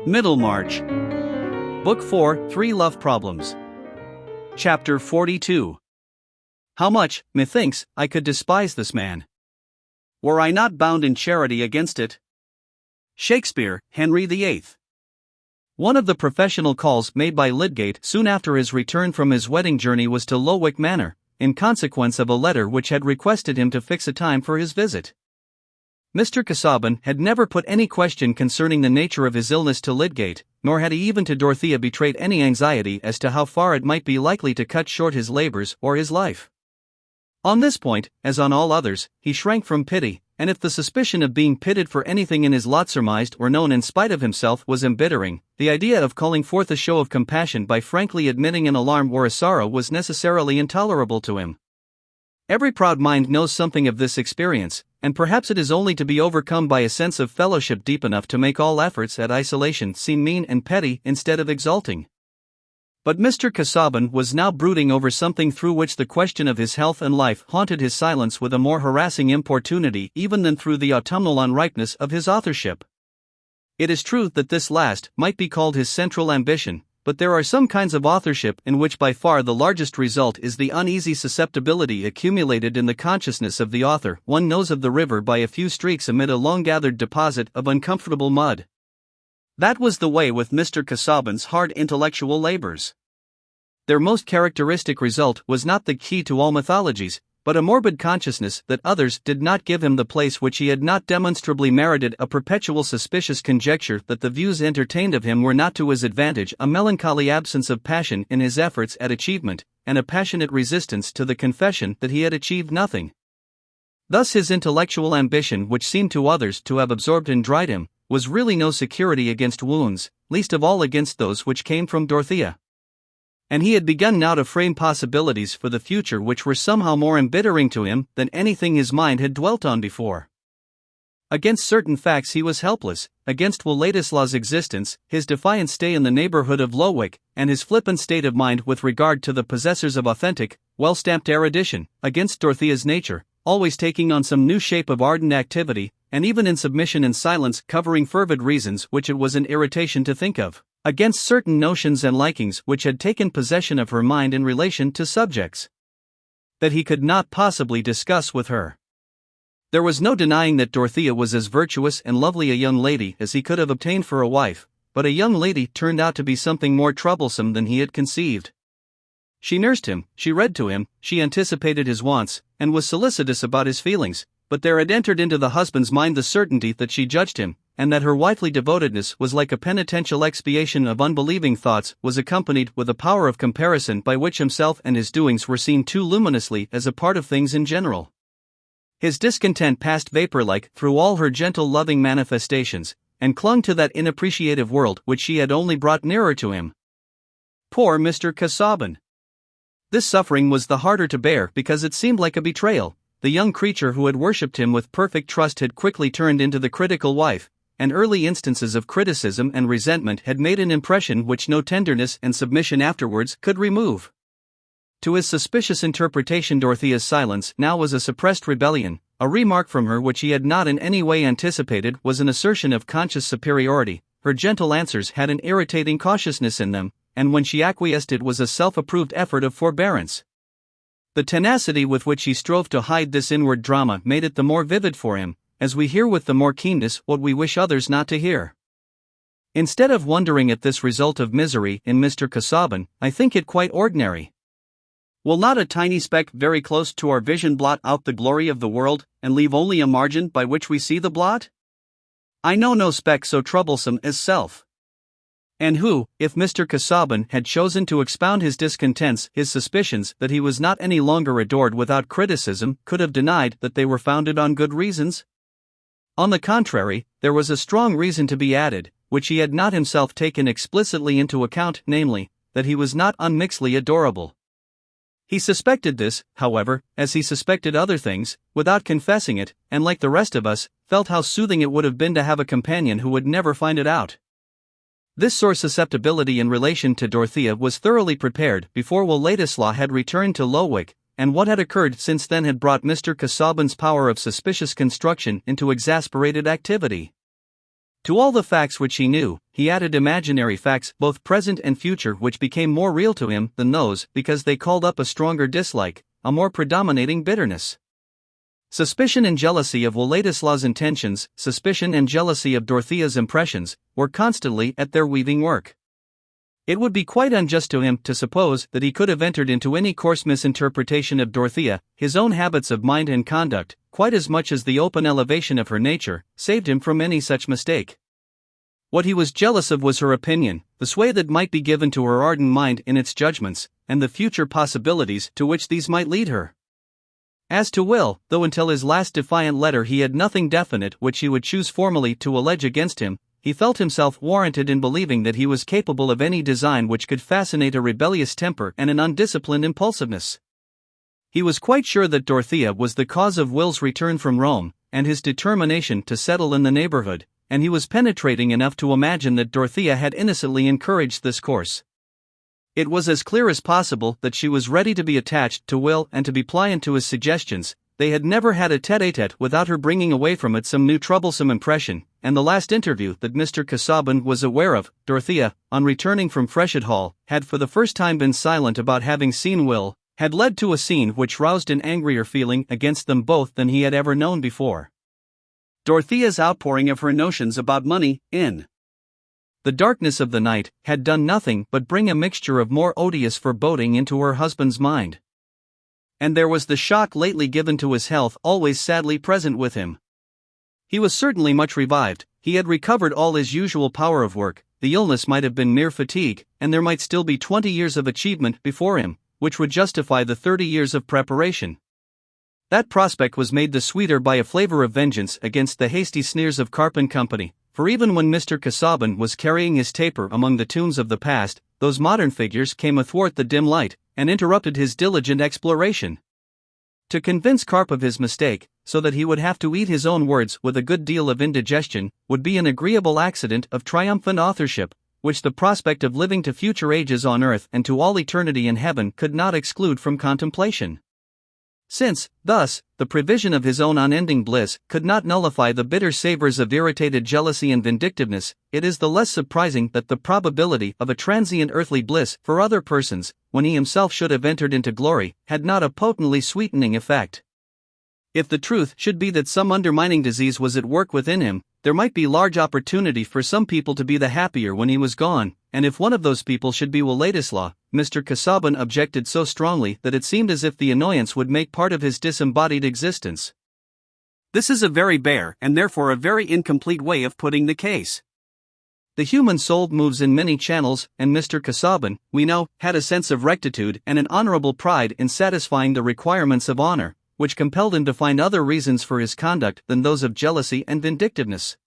Middlemarch. Book 4, 3 Love Problems. Chapter 42. How much, methinks, I could despise this man, were I not bound in charity against it. Shakespeare, Henry VIII. One of the professional calls made by Lydgate soon after his return from his wedding journey was to Lowick Manor, in consequence of a letter which had requested him to fix a time for his visit. Mr. Casaubon had never put any question concerning the nature of his illness to Lydgate, nor had he even to Dorothea betrayed any anxiety as to how far it might be likely to cut short his labors or his life. On this point, as on all others, he shrank from pity, and if the suspicion of being pitted for anything in his lot surmised or known in spite of himself was embittering, the idea of calling forth a show of compassion by frankly admitting an alarm or a sorrow was necessarily intolerable to him. Every proud mind knows something of this experience, and perhaps it is only to be overcome by a sense of fellowship deep enough to make all efforts at isolation seem mean and petty instead of exalting. But Mr. Casaubon was now brooding over something through which the question of his health and life haunted his silence with a more harassing importunity even than through the autumnal unripeness of his authorship. It is true that this last might be called his central ambition, but there are some kinds of authorship in which by far the largest result is the uneasy susceptibility accumulated in the consciousness of the author. One knows of the river by a few streaks amid a long-gathered deposit of uncomfortable mud. That was the way with Mr. Casaubon's hard intellectual labors. Their most characteristic result was not the key to all mythologies, but a morbid consciousness that others did not give him the place which he had not demonstrably merited, a perpetual suspicious conjecture that the views entertained of him were not to his advantage, a melancholy absence of passion in his efforts at achievement, and a passionate resistance to the confession that he had achieved nothing. Thus his intellectual ambition, which seemed to others to have absorbed and dried him, was really no security against wounds, least of all against those which came from Dorothea. And he had begun now to frame possibilities for the future which were somehow more embittering to him than anything his mind had dwelt on before. Against certain facts he was helpless, against Will Ladislaw's existence, his defiant stay in the neighborhood of Lowick, and his flippant state of mind with regard to the possessors of authentic, well-stamped erudition, against Dorothea's nature, always taking on some new shape of ardent activity, and even in submission and silence covering fervid reasons which it was an irritation to think of, against certain notions and likings which had taken possession of her mind in relation to subjects that he could not possibly discuss with her. There was no denying that Dorothea was as virtuous and lovely a young lady as he could have obtained for a wife, but a young lady turned out to be something more troublesome than he had conceived. She nursed him, she read to him, she anticipated his wants, and was solicitous about his feelings, but there had entered into the husband's mind the certainty that she judged him, and that her wifely devotedness was like a penitential expiation of unbelieving thoughts, was accompanied with a power of comparison by which himself and his doings were seen too luminously as a part of things in general. His discontent passed vapor-like through all her gentle loving manifestations, and clung to that inappreciative world which she had only brought nearer to him. Poor Mr. Casaubon! This suffering was the harder to bear because it seemed like a betrayal. The young creature who had worshipped him with perfect trust had quickly turned into the critical wife, and early instances of criticism and resentment had made an impression which no tenderness and submission afterwards could remove. To his suspicious interpretation Dorothea's silence now was a suppressed rebellion. A remark from her which he had not in any way anticipated was an assertion of conscious superiority. Her gentle answers had an irritating cautiousness in them, and when she acquiesced it was a self-approved effort of forbearance. The tenacity with which he strove to hide this inward drama made it the more vivid for him, as we hear with the more keenness what we wish others not to hear. Instead of wondering at this result of misery in Mr. Casaubon, I think it quite ordinary. Will not a tiny speck very close to our vision blot out the glory of the world, and leave only a margin by which we see the blot? I know no speck so troublesome as self. And who, if Mr. Casaubon had chosen to expound his discontents, his suspicions that he was not any longer adored without criticism, could have denied that they were founded on good reasons? On the contrary, there was a strong reason to be added, which he had not himself taken explicitly into account, namely, that he was not unmixedly adorable. He suspected this, however, as he suspected other things, without confessing it, and like the rest of us, felt how soothing it would have been to have a companion who would never find it out. This sore susceptibility in relation to Dorothea was thoroughly prepared before Will Ladislaw had returned to Lowick, and what had occurred since then had brought Mr. Casaubon's power of suspicious construction into exasperated activity. To all the facts which he knew, he added imaginary facts, both present and future, which became more real to him than those, because they called up a stronger dislike, a more predominating bitterness. Suspicion and jealousy of Władysław's intentions, suspicion and jealousy of Dorothea's impressions, were constantly at their weaving work. It would be quite unjust to him to suppose that he could have entered into any coarse misinterpretation of Dorothea. His own habits of mind and conduct, quite as much as the open elevation of her nature, saved him from any such mistake. What he was jealous of was her opinion, the sway that might be given to her ardent mind in its judgments, and the future possibilities to which these might lead her. As to Will, though until his last defiant letter he had nothing definite which he would choose formally to allege against him, he felt himself warranted in believing that he was capable of any design which could fascinate a rebellious temper and an undisciplined impulsiveness. He was quite sure that Dorothea was the cause of Will's return from Rome, and his determination to settle in the neighborhood, and he was penetrating enough to imagine that Dorothea had innocently encouraged this course. It was as clear as possible that she was ready to be attached to Will and to be pliant to his suggestions. They had never had a tête-à-tête without her bringing away from it some new troublesome impression, and the last interview that Mr. Casaubon was aware of, Dorothea, on returning from Freshitt Hall, had for the first time been silent about having seen Will, had led to a scene which roused an angrier feeling against them both than he had ever known before. Dorothea's outpouring of her notions about money, in the darkness of the night, had done nothing but bring a mixture of more odious foreboding into her husband's mind. And there was the shock lately given to his health always sadly present with him. He was certainly much revived, he had recovered all his usual power of work, the illness might have been mere fatigue, and there might still be 20 years of achievement before him, which would justify the 30 years of preparation. That prospect was made the sweeter by a flavor of vengeance against the hasty sneers of Carp & Company, for even when Mr. Casaubon was carrying his taper among the tombs of the past, those modern figures came athwart the dim light, and interrupted his diligent exploration. To convince Carp of his mistake, so that he would have to eat his own words with a good deal of indigestion, would be an agreeable accident of triumphant authorship, which the prospect of living to future ages on earth and to all eternity in heaven could not exclude from contemplation. Since, thus, the prevision of his own unending bliss could not nullify the bitter savors of irritated jealousy and vindictiveness, it is the less surprising that the probability of a transient earthly bliss for other persons, when he himself should have entered into glory, had not a potently sweetening effect. If the truth should be that some undermining disease was at work within him, there might be large opportunity for some people to be the happier when he was gone, and if one of those people should be Władysław, Mr. Casaubon objected so strongly that it seemed as if the annoyance would make part of his disembodied existence. This is a very bare and therefore a very incomplete way of putting the case. The human soul moves in many channels, and Mr. Casaubon, we know, had a sense of rectitude and an honorable pride in satisfying the requirements of honor, which compelled him to find other reasons for his conduct than those of jealousy and vindictiveness.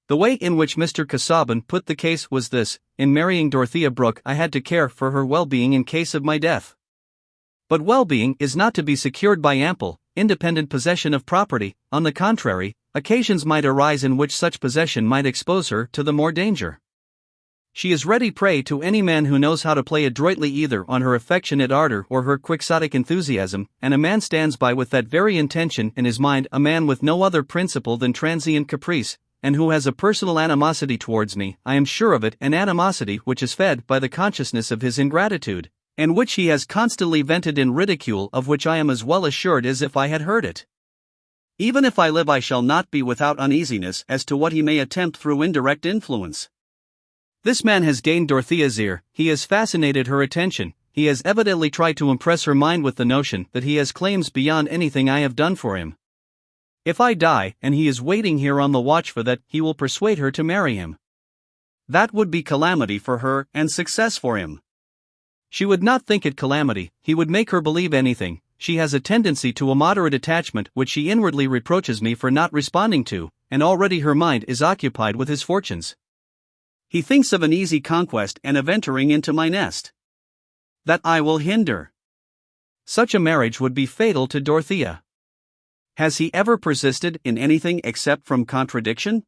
The way in which Mr. Casaubon put the case was this: in marrying Dorothea Brooke I had to care for her well-being in case of my death. But well-being is not to be secured by ample, independent possession of property. On the contrary, occasions might arise in which such possession might expose her to the more danger. She is ready prey to any man who knows how to play adroitly either on her affectionate ardor or her quixotic enthusiasm, and a man stands by with that very intention in his mind, a man with no other principle than transient caprice, and who has a personal animosity towards me. I am sure of it, an animosity which is fed by the consciousness of his ingratitude, and which he has constantly vented in ridicule, of which I am as well assured as if I had heard it. Even if I live I shall not be without uneasiness as to what he may attempt through indirect influence. This man has gained Dorothea's ear, he has fascinated her attention, he has evidently tried to impress her mind with the notion that he has claims beyond anything I have done for him. If I die, and he is waiting here on the watch for that, he will persuade her to marry him. That would be calamity for her, and success for him. She would not think it calamity, he would make her believe anything. She has a tendency to a moderate attachment which she inwardly reproaches me for not responding to, and already her mind is occupied with his fortunes. He thinks of an easy conquest and of entering into my nest. That I will hinder. Such a marriage would be fatal to Dorothea. Has he ever persisted in anything except from contradiction?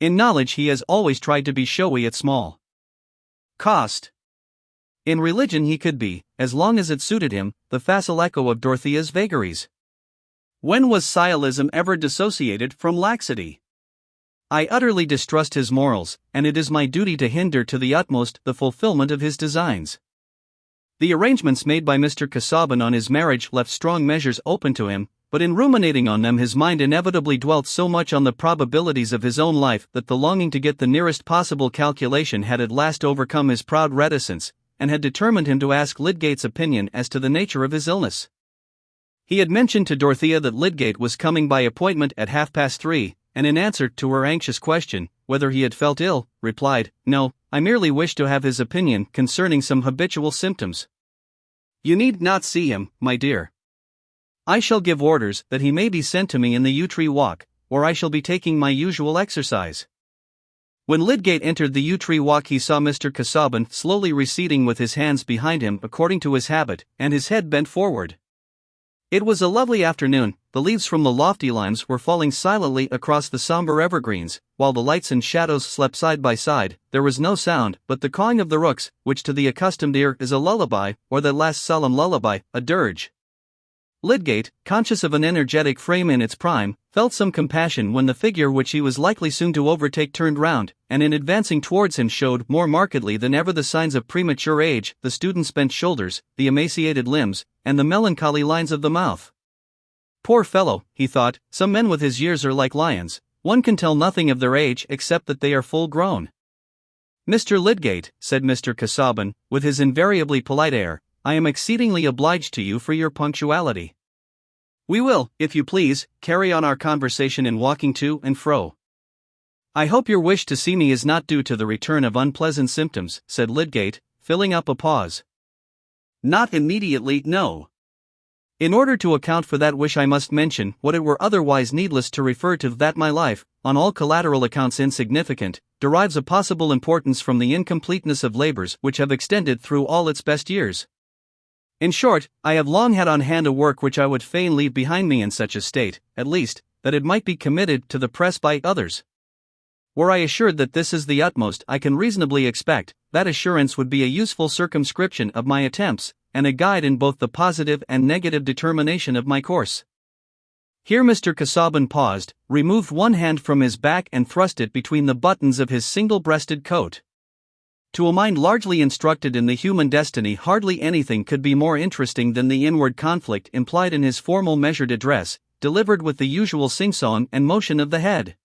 In knowledge he has always tried to be showy at small cost. In religion he could be, as long as it suited him, the facile echo of Dorothea's vagaries. When was sciolism ever dissociated from laxity? I utterly distrust his morals, and it is my duty to hinder to the utmost the fulfillment of his designs. The arrangements made by Mr. Casaubon on his marriage left strong measures open to him, but in ruminating on them his mind inevitably dwelt so much on the probabilities of his own life that the longing to get the nearest possible calculation had at last overcome his proud reticence, and had determined him to ask Lydgate's opinion as to the nature of his illness. He had mentioned to Dorothea that Lydgate was coming by appointment at 3:30, and in answer to her anxious question, whether he had felt ill, replied, "No, I merely wish to have his opinion concerning some habitual symptoms." "You need not see him, my dear. I shall give orders that he may be sent to me in the yew tree walk, where I shall be taking my usual exercise." When Lydgate entered the yew tree walk he saw Mr. Casaubon slowly receding with his hands behind him according to his habit, and his head bent forward. It was a lovely afternoon, the leaves from the lofty limes were falling silently across the somber evergreens, while the lights and shadows slept side by side. There was no sound but the cawing of the rooks, which to the accustomed ear is a lullaby, or that last solemn lullaby, a dirge. Lydgate, conscious of an energetic frame in its prime, felt some compassion when the figure which he was likely soon to overtake turned round, and in advancing towards him showed more markedly than ever the signs of premature age, the student's bent shoulders, the emaciated limbs, and the melancholy lines of the mouth. "Poor fellow," he thought, "some men with his years are like lions, one can tell nothing of their age except that they are full grown." "Mr. Lydgate," said Mr. Casaubon, with his invariably polite air, "I am exceedingly obliged to you for your punctuality. We will, if you please, carry on our conversation in walking to and fro." "I hope your wish to see me is not due to the return of unpleasant symptoms," said Lydgate, filling up a pause. "Not immediately, no. In order to account for that wish I must mention what it were otherwise needless to refer to, that my life, on all collateral accounts insignificant, derives a possible importance from the incompleteness of labors which have extended through all its best years. In short, I have long had on hand a work which I would fain leave behind me in such a state, at least, that it might be committed to the press by others. Were I assured that this is the utmost I can reasonably expect, that assurance would be a useful circumscription of my attempts, and a guide in both the positive and negative determination of my course." Here Mr. Casaubon paused, removed one hand from his back and thrust it between the buttons of his single-breasted coat. To a mind largely instructed in the human destiny hardly anything could be more interesting than the inward conflict implied in his formal measured address, delivered with the usual sing-song and motion of the head.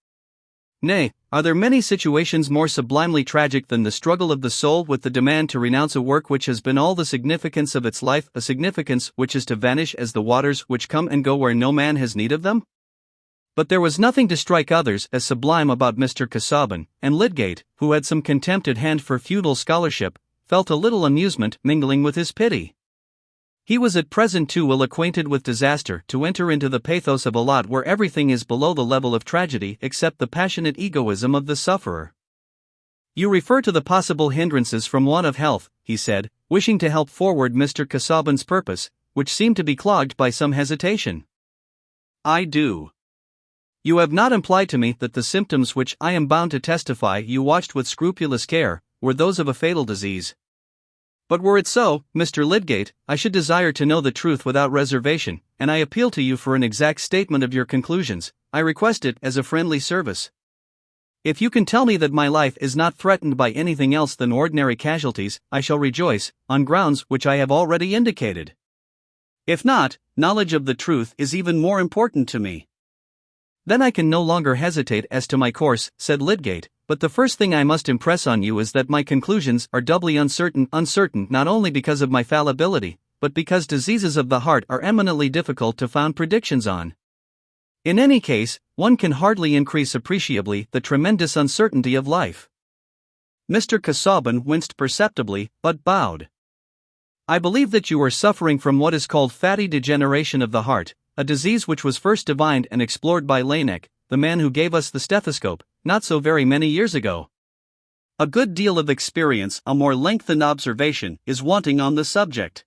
Nay, are there many situations more sublimely tragic than the struggle of the soul with the demand to renounce a work which has been all the significance of its life, a significance which is to vanish as the waters which come and go where no man has need of them? But there was nothing to strike others as sublime about Mr. Casaubon, and Lydgate, who had some contempt at hand for feudal scholarship, felt a little amusement mingling with his pity. He was at present too well acquainted with disaster to enter into the pathos of a lot where everything is below the level of tragedy except the passionate egoism of the sufferer. "You refer to the possible hindrances from want of health," he said, wishing to help forward Mr. Casaubon's purpose, which seemed to be clogged by some hesitation. "I do. You have not implied to me that the symptoms which I am bound to testify you watched with scrupulous care were those of a fatal disease. But were it so, Mr. Lydgate, I should desire to know the truth without reservation, and I appeal to you for an exact statement of your conclusions. I request it as a friendly service. If you can tell me that my life is not threatened by anything else than ordinary casualties, I shall rejoice, on grounds which I have already indicated. If not, knowledge of the truth is even more important to me." "Then I can no longer hesitate as to my course," said Lydgate, "but the first thing I must impress on you is that my conclusions are doubly uncertain not only because of my fallibility, but because diseases of the heart are eminently difficult to found predictions on. In any case, one can hardly increase appreciably the tremendous uncertainty of life." Mr. Casaubon winced perceptibly, but bowed. "I believe that you are suffering from what is called fatty degeneration of the heart, a disease which was first divined and explored by Laennec, the man who gave us the stethoscope, not so very many years ago. A good deal of experience, a more lengthened observation, is wanting on the subject.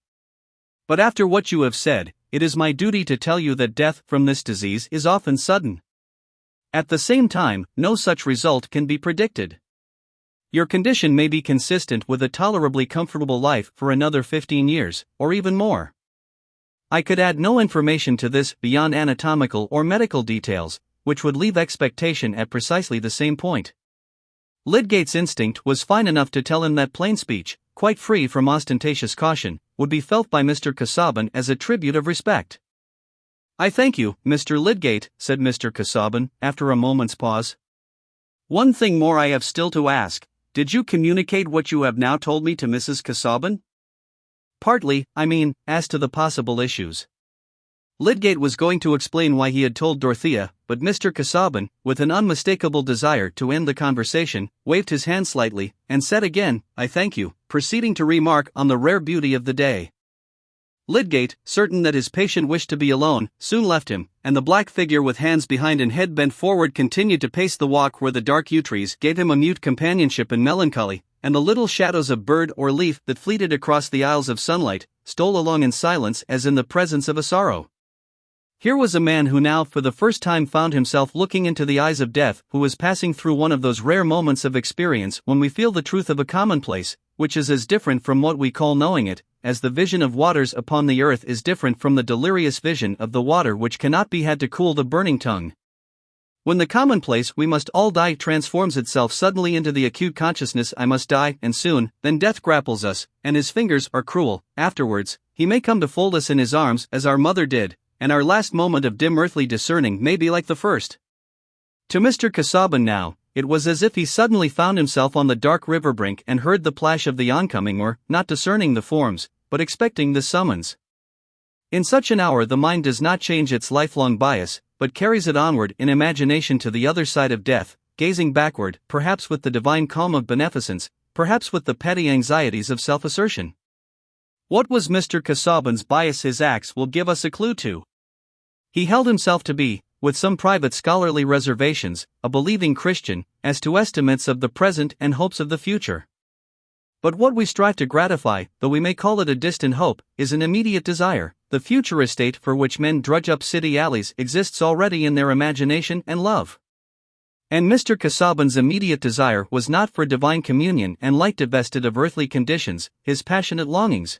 But after what you have said, it is my duty to tell you that death from this disease is often sudden. At the same time, no such result can be predicted. Your condition may be consistent with a tolerably comfortable life for another 15 years, or even more. I could add no information to this beyond anatomical or medical details, which would leave expectation at precisely the same point. Lydgate's instinct was fine enough to tell him that plain speech, quite free from ostentatious caution, would be felt by Mr. Casaubon as a tribute of respect. "I thank you, Mr. Lydgate," said Mr. Casaubon, after a moment's pause. "One thing more I have still to ask. Did you communicate what you have now told me to Mrs. Casaubon?" "Partly, I mean, as to the possible issues." Lydgate was going to explain why he had told Dorothea, but Mr. Casaubon, with an unmistakable desire to end the conversation, waved his hand slightly, and said again, "I thank you," proceeding to remark on the rare beauty of the day. Lydgate, certain that his patient wished to be alone, soon left him, and the black figure with hands behind and head bent forward continued to pace the walk where the dark yew trees gave him a mute companionship in melancholy, and the little shadows of bird or leaf that fleeted across the aisles of sunlight stole along in silence as in the presence of a sorrow. Here was a man who now for the first time found himself looking into the eyes of death, who was passing through one of those rare moments of experience when we feel the truth of a commonplace, which is as different from what we call knowing it, as the vision of waters upon the earth is different from the delirious vision of the water which cannot be had to cool the burning tongue. When the commonplace "we must all die" transforms itself suddenly into the acute consciousness "I must die, and soon," then death grapples us, and his fingers are cruel. Afterwards, he may come to fold us in his arms as our mother did, and our last moment of dim earthly discerning may be like the first. To Mr. Casaubon now, it was as if he suddenly found himself on the dark river brink and heard the plash of the oncoming or, not discerning the forms, but expecting the summons. In such an hour the mind does not change its lifelong bias, but carries it onward in imagination to the other side of death, gazing backward, perhaps with the divine calm of beneficence, perhaps with the petty anxieties of self-assertion. What was Mr. Casaubon's bias? His acts will give us a clue to. He held himself to be, with some private scholarly reservations, a believing Christian, as to estimates of the present and hopes of the future. But what we strive to gratify, though we may call it a distant hope, is an immediate desire. The future estate for which men drudge up city alleys exists already in their imagination and love. And Mr. Casaubon's immediate desire was not for divine communion and light divested of earthly conditions, his passionate longings.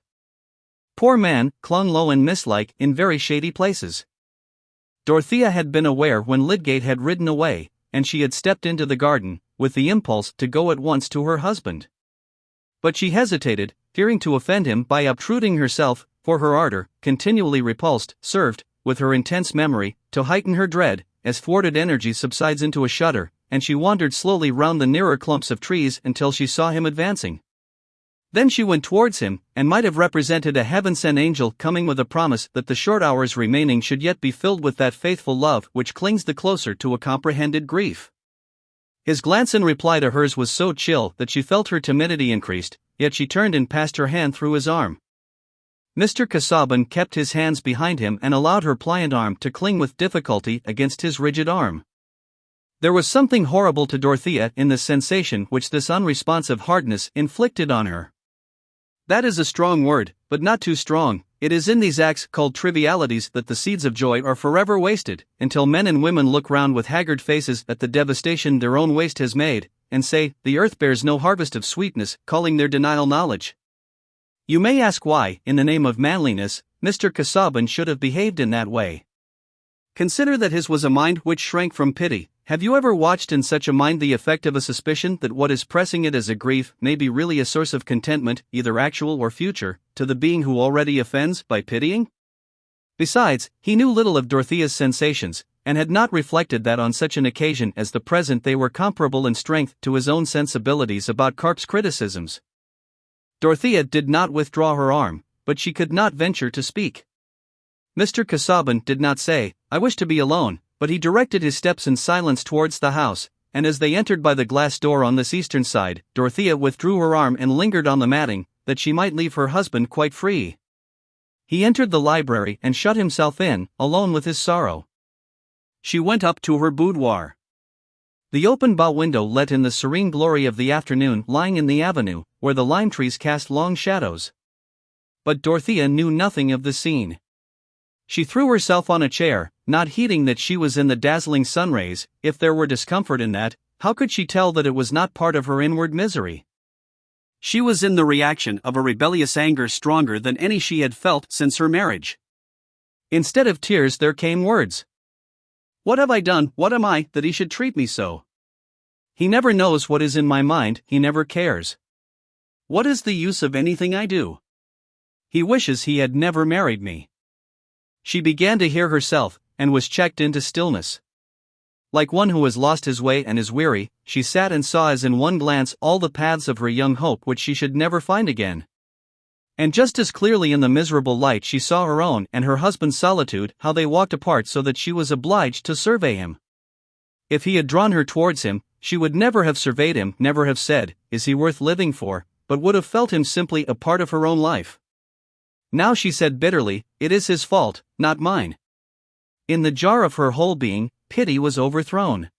Poor man, clung low and mist-like in very shady places. Dorothea had been aware when Lydgate had ridden away, and she had stepped into the garden, with the impulse to go at once to her husband. But she hesitated, fearing to offend him by obtruding herself, for her ardor, continually repulsed, served, with her intense memory, to heighten her dread, as thwarted energy subsides into a shudder, and she wandered slowly round the nearer clumps of trees until she saw him advancing. Then she went towards him, and might have represented a heaven-sent angel coming with a promise that the short hours remaining should yet be filled with that faithful love which clings the closer to a comprehended grief. His glance in reply to hers was so chill that she felt her timidity increased, yet she turned and passed her hand through his arm. Mr. Casaubon kept his hands behind him and allowed her pliant arm to cling with difficulty against his rigid arm. There was something horrible to Dorothea in the sensation which this unresponsive hardness inflicted on her. That is a strong word, but not too strong. It is in these acts called trivialities that the seeds of joy are forever wasted, until men and women look round with haggard faces at the devastation their own waste has made, and say, "The earth bears no harvest of sweetness," calling their denial knowledge. You may ask why, in the name of manliness, Mr. Casaubon should have behaved in that way. Consider that his was a mind which shrank from pity. Have you ever watched in such a mind the effect of a suspicion that what is pressing it as a grief may be really a source of contentment, either actual or future, to the being who already offends by pitying? Besides, he knew little of Dorothea's sensations, and had not reflected that on such an occasion as the present they were comparable in strength to his own sensibilities about Carp's criticisms. Dorothea did not withdraw her arm, but she could not venture to speak. Mr. Casaubon did not say, "I wish to be alone," but he directed his steps in silence towards the house, and as they entered by the glass door on this eastern side, Dorothea withdrew her arm and lingered on the matting, that she might leave her husband quite free. He entered the library and shut himself in, alone with his sorrow. She went up to her boudoir. The open bow window let in the serene glory of the afternoon lying in the avenue, where the lime trees cast long shadows. But Dorothea knew nothing of the scene. She threw herself on a chair, not heeding that she was in the dazzling sunrays. If there were discomfort in that, how could she tell that it was not part of her inward misery? She was in the reaction of a rebellious anger stronger than any she had felt since her marriage. Instead of tears there came words. What have I done, what am I, that he should treat me so? He never knows what is in my mind, he never cares. What is the use of anything I do? He wishes he had never married me. She began to hear herself, and was checked into stillness. Like one who has lost his way and is weary, she sat and saw as in one glance all the paths of her young hope which she should never find again. And just as clearly in the miserable light she saw her own and her husband's solitude, how they walked apart so that she was obliged to survey him. If he had drawn her towards him, she would never have surveyed him, never have said, "Is he worth living for?" but would have felt him simply a part of her own life. Now she said bitterly, "It is his fault, not mine." In the jar of her whole being, pity was overthrown.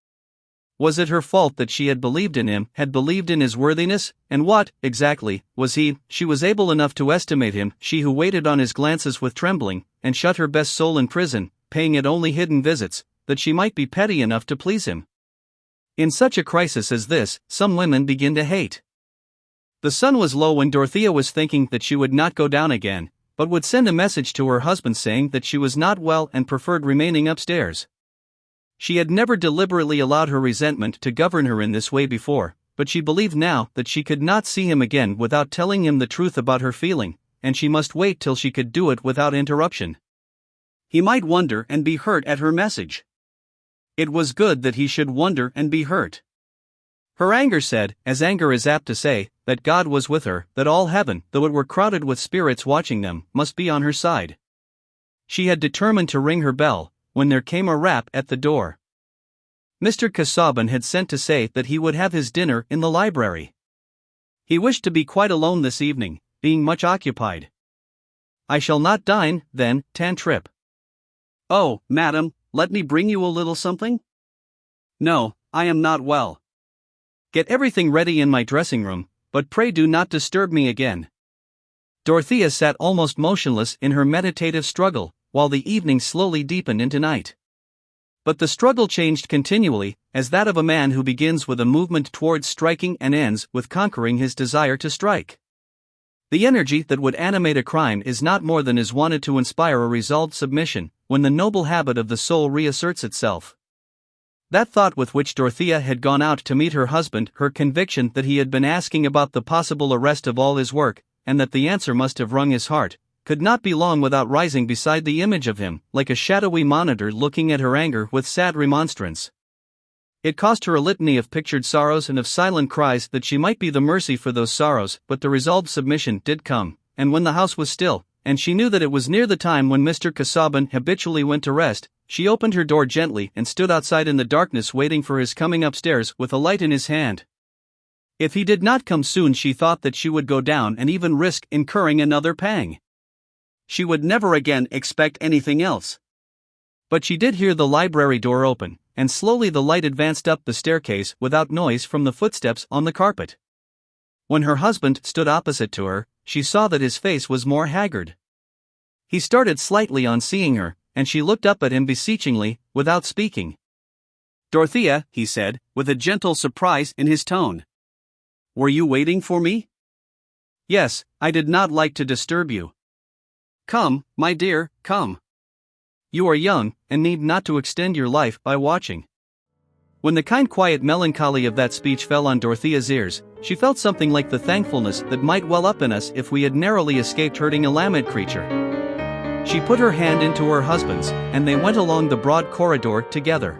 Was it her fault that she had believed in him, had believed in his worthiness, and what, exactly, was he? She was able enough to estimate him, she who waited on his glances with trembling, and shut her best soul in prison, paying it only hidden visits, that she might be petty enough to please him. In such a crisis as this, some women begin to hate. The sun was low when Dorothea was thinking that she would not go down again, but would send a message to her husband saying that she was not well and preferred remaining upstairs. She had never deliberately allowed her resentment to govern her in this way before, but she believed now that she could not see him again without telling him the truth about her feeling, and she must wait till she could do it without interruption. He might wonder and be hurt at her message. It was good that he should wonder and be hurt. Her anger said, as anger is apt to say, that God was with her, that all heaven, though it were crowded with spirits watching them, must be on her side. She had determined to ring her bell, when there came a rap at the door. Mr. Casaubon had sent to say that he would have his dinner in the library. He wished to be quite alone this evening, being much occupied. "I shall not dine, then, Tantrip." "Oh, madam, let me bring you a little something?" "No, I am not well." "Get everything ready in my dressing room, but pray do not disturb me again." Dorothea sat almost motionless in her meditative struggle, while the evening slowly deepened into night. But the struggle changed continually, as that of a man who begins with a movement towards striking and ends with conquering his desire to strike. The energy that would animate a crime is not more than is wanted to inspire a resolved submission, when the noble habit of the soul reasserts itself. That thought with which Dorothea had gone out to meet her husband, her conviction that he had been asking about the possible arrest of all his work, and that the answer must have wrung his heart, could not be long without rising beside the image of him, like a shadowy monitor looking at her anger with sad remonstrance. It cost her a litany of pictured sorrows and of silent cries that she might be the mercy for those sorrows, but the resolved submission did come, and when the house was still, and she knew that it was near the time when Mr. Casaubon habitually went to rest, she opened her door gently and stood outside in the darkness waiting for his coming upstairs with a light in his hand. If he did not come soon, she thought that she would go down and even risk incurring another pang. She would never again expect anything else. But she did hear the library door open, and slowly the light advanced up the staircase without noise from the footsteps on the carpet. When her husband stood opposite to her, she saw that his face was more haggard. He started slightly on seeing her, and she looked up at him beseechingly, without speaking. "Dorothea," he said, with a gentle surprise in his tone. "Were you waiting for me?" "Yes, I did not like to disturb you." "Come, my dear, come. You are young, and need not to extend your life by watching." When the kind quiet melancholy of that speech fell on Dorothea's ears, she felt something like the thankfulness that might well up in us if we had narrowly escaped hurting a lamed creature. She put her hand into her husband's, and they went along the broad corridor together.